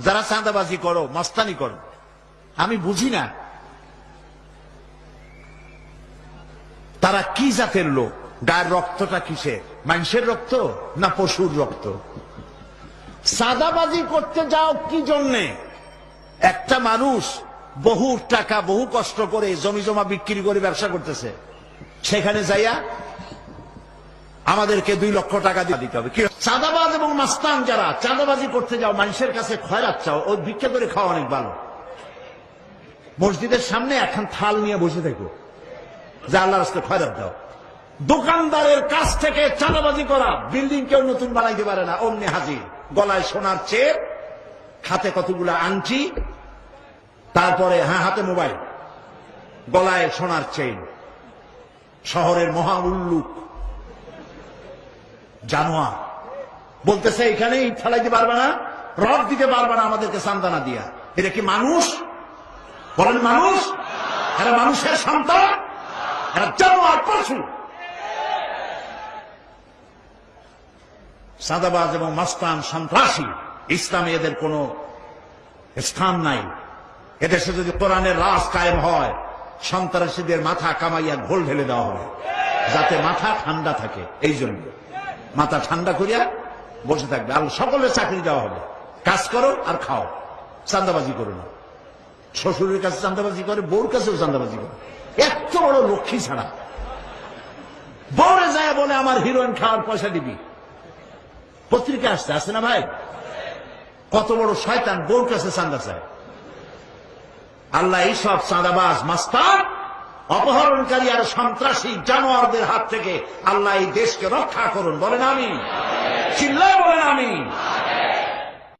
যারা চাঁদাবাজি করো, মস্তানি করো, আমি বুঝি না তারা কি জাতের লোক, গায়ের রক্তটা কিসের, মানুষের রক্ত না পশুর রক্ত? চাঁদাবাজি করতে যাও কি জন্যে? একটা মানুষ বহু টাকা বহু কষ্ট করে জমি জমা বিক্রি করে ব্যবসা করতেছে, সেখানে যাইয়া আমাদেরকে 2 লক্ষ টাকা দিতে হবে। কি চাঁদাবাজ এবং মাস্তান যারা চাঁদাবাজি করতে যাও, মানুষের কাছে খয়রাত চাও, ওই ভিক্ষা করে খাওয়া অনেক ভালো। মসজিদের সামনে এখন থাল নিয়ে বসে থাকো, যা আল্লাহর রাস্তায় খয়রাত দাও। দোকানদারের কাছ থেকে চাঁদাবাজি করা, বিল্ডিং কেউ নতুন বানাইতে পারে না, অমনি হাজির। গলায় সোনার চেন, হাতে কতগুলো আংটি, তারপরে হাতে মোবাইল, গলায় সোনার চেন। শহরের মহা উল্লুক জানোয়ার বলতেছে এখানে ইট ফেলাইতে পারবে না, রড দিতে পারবে না আমাদেরকে সান্তানা দিয়া। এটা কি মানুষ? বলেন মানুষ? এরা মানুষের সন্তান? এরা জানোয়ার, পশু। চাঁদাবাজ এবং মাস্তান সন্ত্রাসী, ইসলামে এদের কোনো স্থান নাই। এদেশে যদি কোরআনের রাজ কায়েম হয়, সন্ত্রাসীদের মাথা কামাইয়া ঘোল ঢেলে দেওয়া হবে, যাতে মাথা ঠান্ডা থাকে। এই জন্য মাথা ঠান্ডা করিয়া বসে থাকবে। আর সকলের চাকরি দেওয়া হবে, কাজ করো আর খাও, চাঁদাবাজি করো না। শ্বশুরের কাছে চাঁদাবাজি করে, বউর কাছেও চাঁদাবাজি করে। এত বড় লক্ষ্মী ছাড়া বউরে যায় বলে আমার হিরোইন খাওয়ার পয়সা দিবি। পত্রিকা আসছে না ভাই? কত বড় শয়তান, বউর কাছে চাঁদা চায়। আল্লাহ এইসব চাঁদাবাজ, মাস্তান, অপহরণকারী আর সন্ত্রাসী জানোয়ারদের হাত থেকে আল্লাহ এই দেশকে রক্ষা করুন। বলেন আমিন। চিল্লায় বলেন আমিন।